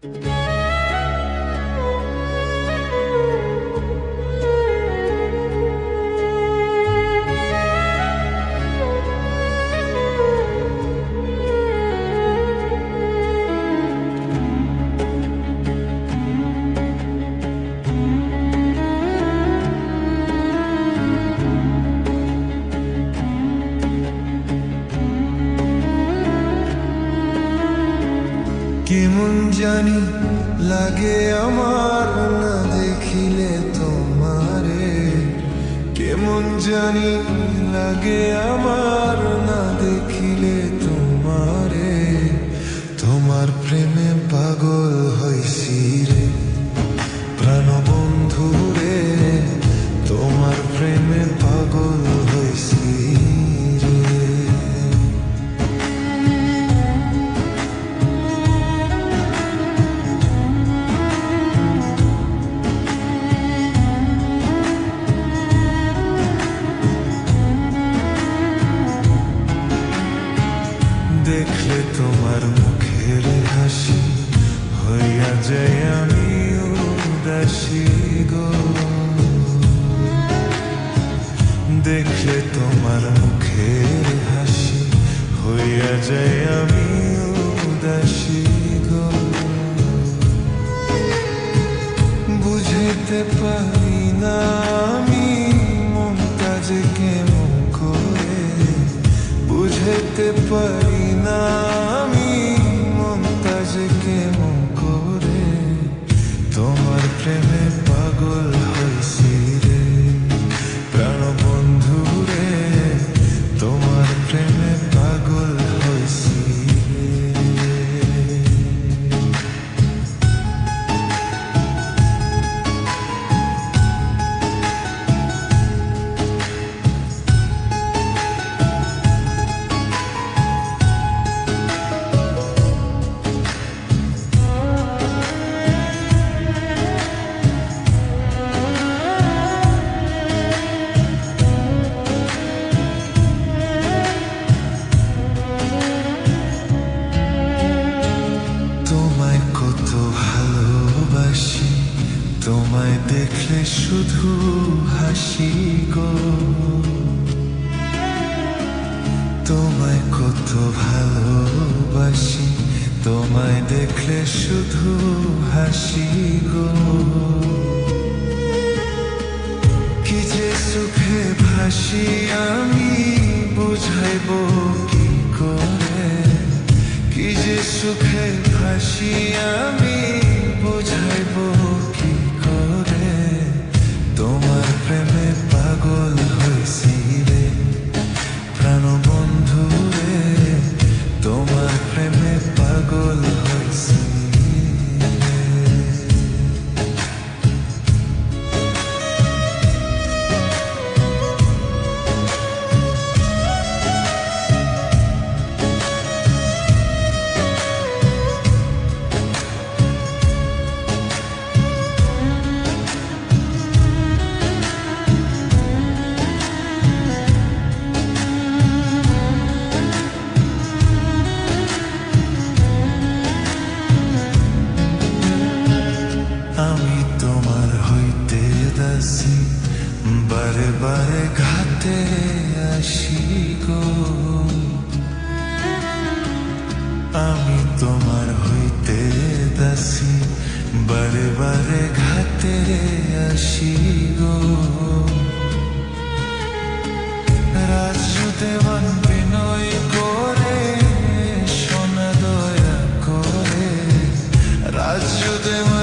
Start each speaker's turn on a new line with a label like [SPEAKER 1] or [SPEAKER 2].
[SPEAKER 1] কেমন জানি লাগে আমার না দেখিলে তোমারে, কেমন জানি লাগে আমার না দেখিলে তোমারে। তোমার প্রেমে পাগল হইছি রে প্রাণবন্ধু রে, তোমার প্রেমে পাগল হইছি রে। দেখলে তোমার মুখের হাসি হইয়া যায় আমি উদাসী গো, দেখলে তোমার মুখের হাসি হইয়া যায় আমি উদাসী গো। বুঝতে পারি না আমি মনটা যে কেমন করে, বুঝতে পারি না আমি মনটা যে কেমন করে। তোমার প্রেমে পাগল হইছি রে প্রাণবন্ধু রে, তোমার প্রেমে পাগল হইছি রে। তোমায় দেখলে শুধু হাসি গো, তোমায় কত ভালোবাসি, তোমায় দেখলে শুধু হাসি গো। কি যে সুখে ভাসি আমি বুঝাইব কি করে, কি যে সুখে ভাসি আমি বুঝাইব কি করে। তোমার প্রেমে পাগল হইছি রে প্রাণবন্ধু রে, তোমার প্রেমে পাগল হইছি রে। আমি তোমার হইতে দাসী বারে বারে ঘাতে আসি গো, আমি তোমার হইতে দাসী বারে বারে ঘাতে আসি গো। রাজ্য দেওয়ান বিনয় করে সোনা দয়া করে, রাজ্য দেওয়ান